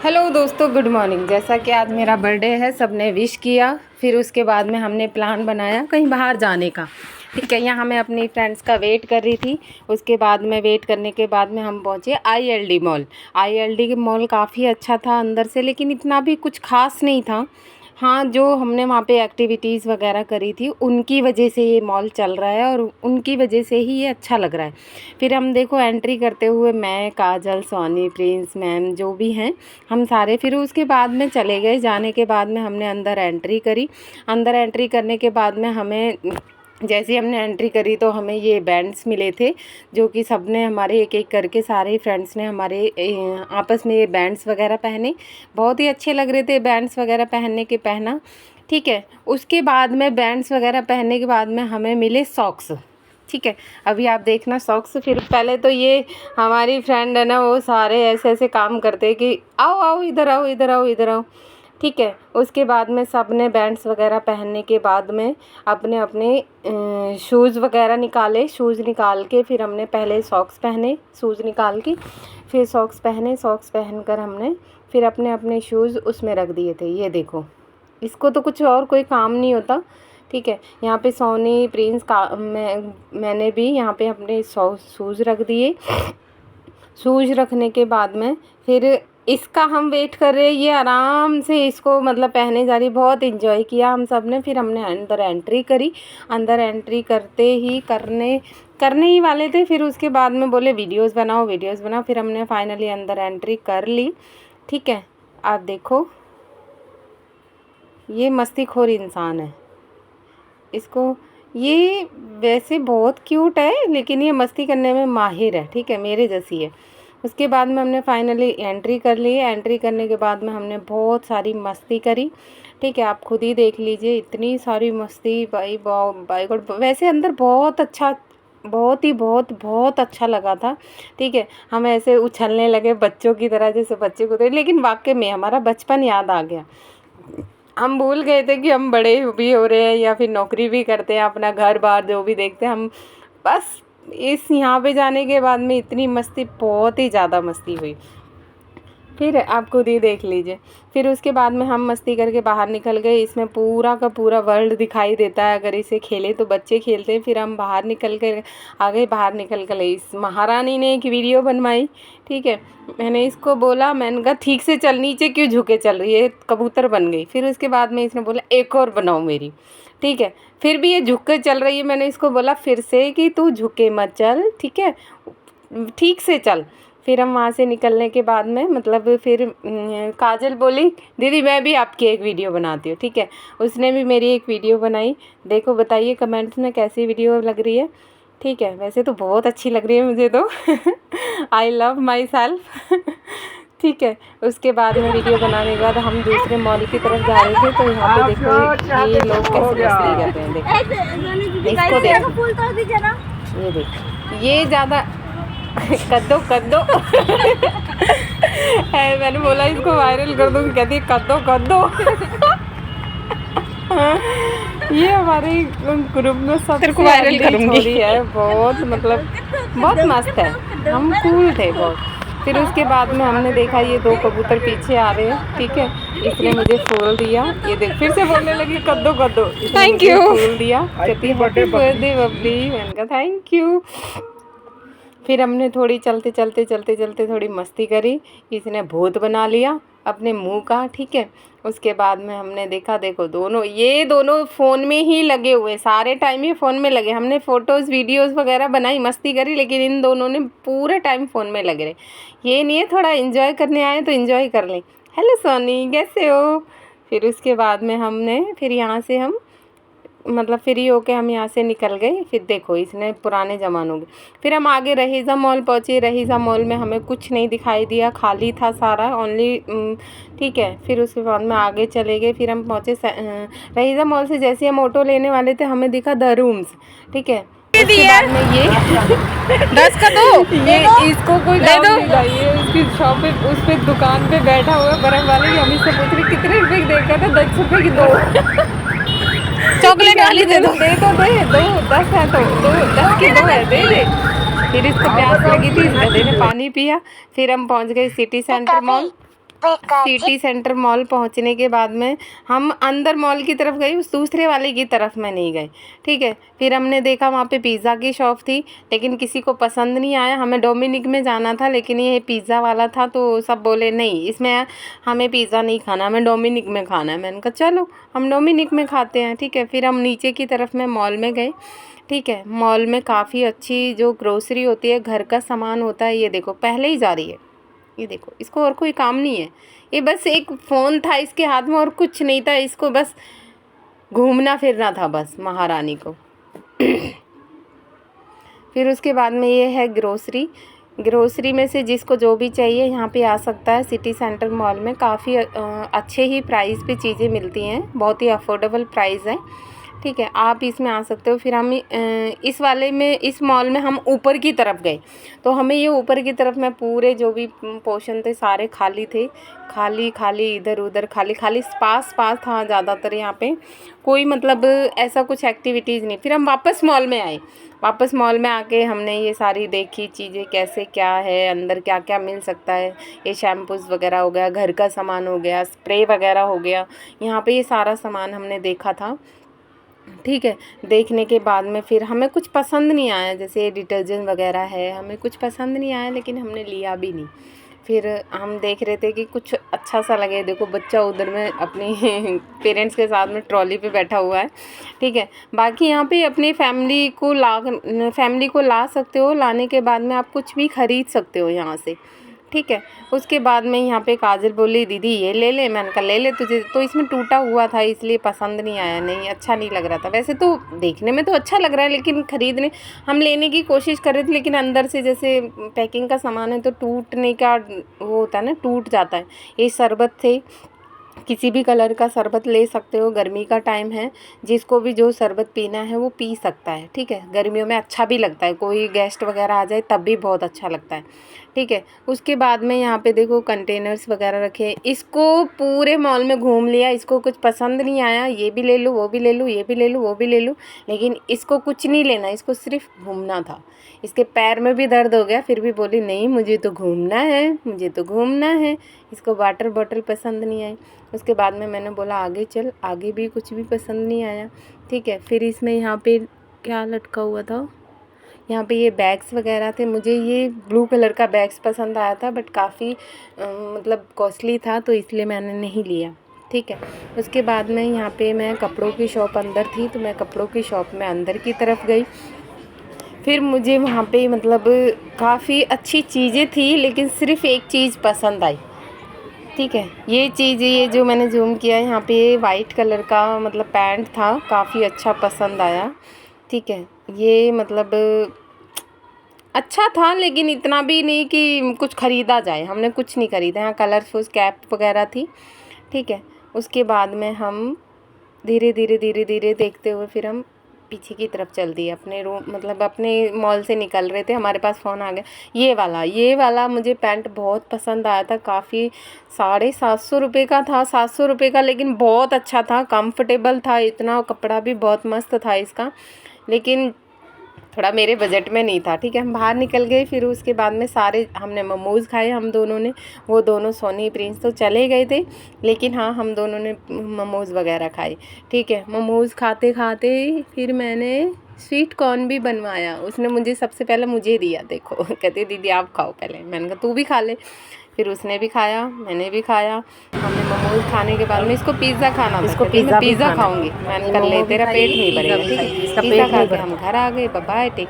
Hello दोस्तों, good morning. जैसा कि आज मेरा बर्थडे है, सबने विश किया। फिर उसके बाद में हमने प्लान बनाया कहीं बाहर जाने का। ठीक है, यहाँ मैं अपनी फ्रेंड्स का वेट कर रही थी। उसके बाद में वेट करने के बाद में हम पहुँचे ILD मॉल। ILD मॉल काफ़ी अच्छा था अंदर से, लेकिन इतना भी कुछ खास नहीं था। हाँ, जो हमने वहाँ पे एक्टिविटीज़ वगैरह करी थी उनकी वजह से ये मॉल चल रहा है और उनकी वजह से ही ये अच्छा लग रहा है। फिर हम देखो एंट्री करते हुए मैं, काजल, सोनी, प्रिंस, मैम जो भी हैं, हम सारे फिर उसके बाद में चले गए। जाने के बाद में हमने अंदर एंट्री करी। अंदर एंट्री करने के बाद में हमें, जैसे ही हमने एंट्री करी तो हमें ये बैंड्स मिले थे, जो कि सब ने हमारे एक एक करके सारे फ्रेंड्स ने हमारे आपस में ये बैंड्स वगैरह पहने। बहुत ही अच्छे लग रहे थे बैंड्स वगैरह पहनने के पहना। ठीक है, उसके बाद में बैंड्स वगैरह पहनने के बाद में हमें मिले सॉक्स। ठीक है, अभी आप देखना सॉक्स। फिर पहले तो ये हमारी फ्रेंड है ना, वो सारे ऐसे ऐसे काम करते कि आओ आओ इधर आओ, इधर आओ, इधर आओ। ठीक है, उसके बाद में सब ने बैंड्स वगैरह पहनने के बाद में अपने अपने शूज़ वगैरह निकाले। शूज़ निकाल के फिर हमने पहले सॉक्स पहने, शूज़ निकाल के फिर सॉक्स पहने। सॉक्स पहनकर हमने फिर अपने अपने शूज़ उसमें रख दिए थे। ये देखो, इसको तो कुछ और कोई काम नहीं होता। ठीक है, यहाँ पे सोनी, प्रिंस का मैंने भी यहाँ पे अपने शूज़ रख दिए। शूज़ रखने के बाद में फिर इसका हम वेट कर रहे हैं। ये आराम से इसको मतलब पहने जा रही। बहुत इन्जॉय किया हम सब ने। फिर हमने अंदर एंट्री करी। अंदर एंट्री करते ही करने ही वाले थे, फिर उसके बाद में बोले वीडियोस बनाओ, वीडियोस बनाओ। फिर हमने फाइनली अंदर एंट्री कर ली। ठीक है, आप देखो ये मस्तीखोर इंसान है। इसको, ये वैसे बहुत क्यूट है लेकिन ये मस्ती करने में माहिर है। ठीक है, मेरे जैसी है। उसके बाद में हमने फाइनली एंट्री कर ली। एंट्री करने के बाद में हमने बहुत सारी मस्ती करी। ठीक है, आप खुद ही देख लीजिए, इतनी सारी मस्ती, बाई गॉड। वैसे अंदर बहुत अच्छा, बहुत अच्छा लगा था। ठीक है, हम ऐसे उछलने लगे बच्चों की तरह, जैसे बच्चे को थे, लेकिन वाकई में हमारा बचपन याद आ गया। हम भूल गए थे कि हम बड़े भी हो रहे हैं या फिर नौकरी भी करते हैं, अपना घर बार जो भी देखते हैं हम। बस इस यहाँ पे जाने के बाद में इतनी मस्ती, बहुत ही ज़्यादा मस्ती हुई। फिर आप खुद ही देख लीजिए। फिर उसके बाद में हम मस्ती करके बाहर निकल गए। इसमें पूरा का पूरा वर्ल्ड दिखाई देता है अगर इसे खेले तो, बच्चे खेलते हैं। फिर हम बाहर निकल कर आ गए। बाहर निकल कर इस महारानी ने एक वीडियो बनवाई। ठीक है, मैंने इसको बोला, मैंने कहा ठीक से चल, नीचे क्यों झुके चल रही है, कबूतर बन गई। फिर उसके बाद में इसने बोला एक और बनाओ मेरी। ठीक है, फिर भी ये झुक कर चल रही है। मैंने इसको बोला फिर से कि तू झुके मत चल, ठीक है, ठीक से चल। फिर हम वहाँ से निकलने के बाद में मतलब फिर काजल बोली दीदी मैं भी आपकी एक वीडियो बनाती हूँ। ठीक है, उसने भी मेरी एक वीडियो बनाई। देखो, बताइए कमेंट्स में कैसी वीडियो लग रही है। ठीक है, वैसे तो बहुत अच्छी लग रही है मुझे तो। I love my self. ठीक है, उसके बाद में वीडियो बनाने के बाद हम दूसरे मॉल की तरफ जा रहे थे। तो यहाँ पे देखो ये लोग कैसे मस्ती करते हैं। देखो इसको, देखो ये देखो, ये ज़्यादा कद्दो कद्दो। है, मैंने बोला इसको वायरल कर दूँगी, कहती है कद्दो कद्दो। ये हमारे ग्रुप में सबसे वायरल करूँगी है। बहुत मतलब बहुत मस्त है, हम कूल थे बहुत। फिर उसके बाद में हमने देखा ये दो कबूतर पीछे आ रहे हैं। ठीक है, इसने मुझे फूल दिया। ये देख फिर से बोलने लगी कद्दो कद्दो। Thank you. फूल दिया, कहती हैप्पी बर्थडे बबली। मैंने कहा थैंक यू। फिर हमने थोड़ी चलते थोड़ी मस्ती करी। इसने भूत बना लिया अपने मुंह का। ठीक है, उसके बाद में हमने देखा, देखो ये दोनों फ़ोन में ही लगे हुए, सारे टाइम ही फ़ोन में लगे। हमने फ़ोटोज़ वीडियोज़ वगैरह बनाई, मस्ती करी, लेकिन इन दोनों ने पूरे टाइम फ़ोन में लगे रहे। ये नहीं है थोड़ा इन्जॉय करने आए तो इन्जॉय कर लें। हेलो सोनी, कैसे हो। फिर उसके बाद में हमने फिर यहाँ से हम मतलब फ्री होके हम यहाँ से निकल गए। फिर देखो इसने पुराने ज़मानों के, फिर हम आगे रहीज़ा मॉल पहुँचे। रहीज़ा मॉल में हमें कुछ नहीं दिखाई दिया, खाली था सारा, ओनली। ठीक है, फिर उसके बाद में आगे चले गए। फिर हम पहुँचे रहीज़ा मॉल से। जैसे हम ऑटो लेने वाले थे हमें दिखा द रूम्स। ठीक है, उसके बाद में ये 10 का दो, ये इसको कोई दे दो। ये उसकी शॉप पे, उस पर दुकान पे बैठा हुआ है बर्फ़ वाले। हम इससे पूछ रहे कितने रुपये की देख रहा था, 10 रुपये की दो। चॉकलेट वाली दे दो, दे दो, दे दो, 10 है तो दो, 10 की 2 है, दे दे। फिर इसको प्यास लगी थी, इसने पानी पिया। फिर हम पहुंच गए city centre mall. City centre mall पहुंचने के बाद में हम अंदर मॉल की तरफ गए, उस दूसरे वाले की तरफ में नहीं गए। ठीक है, फिर हमने देखा वहाँ पे पिज़्ज़ा की शॉप थी, लेकिन किसी को पसंद नहीं आया। हमें डोमिनिक में जाना था, लेकिन ये पिज़्ज़ा वाला था तो सब बोले नहीं, इसमें हमें पिज़्ज़ा नहीं खाना, हमें डोमिनिक में खाना है। मैंने कहा चलो हम डोमिनिक में खाते हैं। ठीक है, फिर हम नीचे की तरफ में मॉल में गए। ठीक है, मॉल में काफ़ी अच्छी जो ग्रोसरी होती है, घर का सामान होता है। ये देखो पहले ही जा रही है, ये देखो, इसको और कोई काम नहीं है, ये बस एक फ़ोन था इसके हाथ में और कुछ नहीं था, इसको बस घूमना फिरना था बस महारानी को। फिर उसके बाद में ये है ग्रोसरी। ग्रोसरी में से जिसको जो भी चाहिए यहाँ पे आ सकता है। सिटी सेंटर मॉल में काफ़ी अच्छे ही प्राइस पे चीज़ें मिलती हैं, बहुत ही अफोर्डेबल प्राइस है। ठीक है, आप इसमें आ सकते हो। फिर हम इस वाले में, इस मॉल में हम ऊपर की तरफ गए, तो हमें ये ऊपर की तरफ में पूरे जो भी पोर्शन थे सारे खाली थे, खाली खाली, इधर उधर खाली खाली, पास पास था ज़्यादातर। यहाँ पे कोई मतलब ऐसा कुछ एक्टिविटीज़ नहीं। फिर हम वापस मॉल में आए। वापस मॉल में आके हमने ये सारी देखी चीज़ें, कैसे क्या है अंदर, क्या क्या मिल सकता है। ये शैम्पूज़ वगैरह हो गया, घर का सामान हो गया, स्प्रे वगैरह हो गया, यहाँ पे ये सारा सामान हमने देखा था। ठीक है, देखने के बाद में फिर हमें कुछ पसंद नहीं आया, जैसे डिटर्जेंट वगैरह है, हमें कुछ पसंद नहीं आया, लेकिन हमने लिया भी नहीं। फिर हम देख रहे थे कि कुछ अच्छा सा लगे। देखो बच्चा उधर में अपनी पेरेंट्स के साथ में ट्रॉली पे बैठा हुआ है। ठीक है, बाकी यहाँ पे अपनी फैमिली को ला सकते हो। लाने के बाद में आप कुछ भी ख़रीद सकते हो यहाँ से। ठीक है, उसके बाद में यहाँ पे काजल बोली दीदी ये ले ले। मैंने कहा ले ले, तुझे तो इसमें टूटा हुआ था इसलिए पसंद नहीं आया, नहीं अच्छा नहीं लग रहा था। वैसे तो देखने में तो अच्छा लग रहा है, लेकिन ख़रीदने हम लेने की कोशिश कर रहे थे, लेकिन अंदर से जैसे पैकिंग का सामान है तो टूटने का वो होता है ना, टूट जाता है। ये शरबत थे, किसी भी कलर का शरबत ले सकते हो, गर्मी का टाइम है, जिसको भी जो शरबत पीना है वो पी सकता है। ठीक है, गर्मियों में अच्छा भी लगता है, कोई गेस्ट वगैरह आ जाए तब भी बहुत अच्छा लगता है। ठीक है, उसके बाद में यहाँ पे देखो कंटेनर्स वगैरह रखे। इसको पूरे मॉल में घूम लिया, इसको कुछ पसंद नहीं आया, ये भी ले लूँ वो भी ले लूँ, ये भी ले लूँ वो भी ले लूँ, लेकिन इसको कुछ नहीं लेना, इसको सिर्फ घूमना था। इसके पैर में भी दर्द हो गया, फिर भी बोली नहीं मुझे तो घूमना है, मुझे तो घूमना है। इसको वाटर बॉटल पसंद नहीं आई। उसके बाद में मैंने बोला आगे चल, आगे भी कुछ भी पसंद नहीं आया। ठीक है, फिर इसमें यहाँ पे क्या लटका हुआ था, यहाँ पे ये बैग्स वगैरह थे। मुझे ये ब्लू कलर का बैग्स पसंद आया था, बट काफ़ी मतलब कॉस्टली था, तो इसलिए मैंने नहीं लिया। ठीक है, उसके बाद में यहाँ पे मैं कपड़ों की शॉप अंदर थी, तो मैं कपड़ों की शॉप में अंदर की तरफ गई। फिर मुझे वहाँ पे मतलब काफ़ी अच्छी चीज़ें थी, लेकिन सिर्फ एक चीज़ पसंद आई। ठीक है, ये चीज़, ये जो मैंने जूम किया यहाँ पे वाइट कलर का मतलब पैंट था, काफ़ी अच्छा पसंद आया। ठीक है, ये मतलब अच्छा था, लेकिन इतना भी नहीं कि कुछ ख़रीदा जाए। हमने कुछ नहीं ख़रीदा। यहाँ कलरफुल कैप वगैरह थी। ठीक है, उसके बाद में हम धीरे धीरे देखते हुए फिर हम पीछे की तरफ चल दिए अपने रूम, मतलब अपने मॉल से निकल रहे थे। हमारे पास फ़ोन आ गया। ये वाला मुझे पैंट बहुत पसंद आया था, काफ़ी 750 रुपये का था, 700 रुपये का, लेकिन बहुत अच्छा था, कंफर्टेबल था, इतना कपड़ा भी बहुत मस्त था इसका, लेकिन थोड़ा मेरे बजट में नहीं था। ठीक है, हम बाहर निकल गए। फिर उसके बाद में सारे हमने मोमोज़ खाए, हम दोनों ने। वो दोनों सोनी प्रिंस तो चले गए थे, लेकिन हाँ हम दोनों ने मोमोज़ वगैरह खाए। ठीक है, मोमोज़ खाते खाते फिर मैंने स्वीट कॉर्न भी बनवाया। उसने मुझे सबसे पहले मुझे दिया, देखो कहते दीदी आप खाओ पहले। मैंने कहा तू भी खा ले। फिर उसने भी खाया, मैंने भी खाया। हमने मोमोज़ खाने के बाद में इसको पिज़्ज़ा खाना था, इसको पिज़्ज़ा खाऊंगी। मैंने कहा ले तेरा पेट नहीं भरेगा। ठीक है, पिज़्ज़ा खा के हम घर आ गए। Bye bye, take.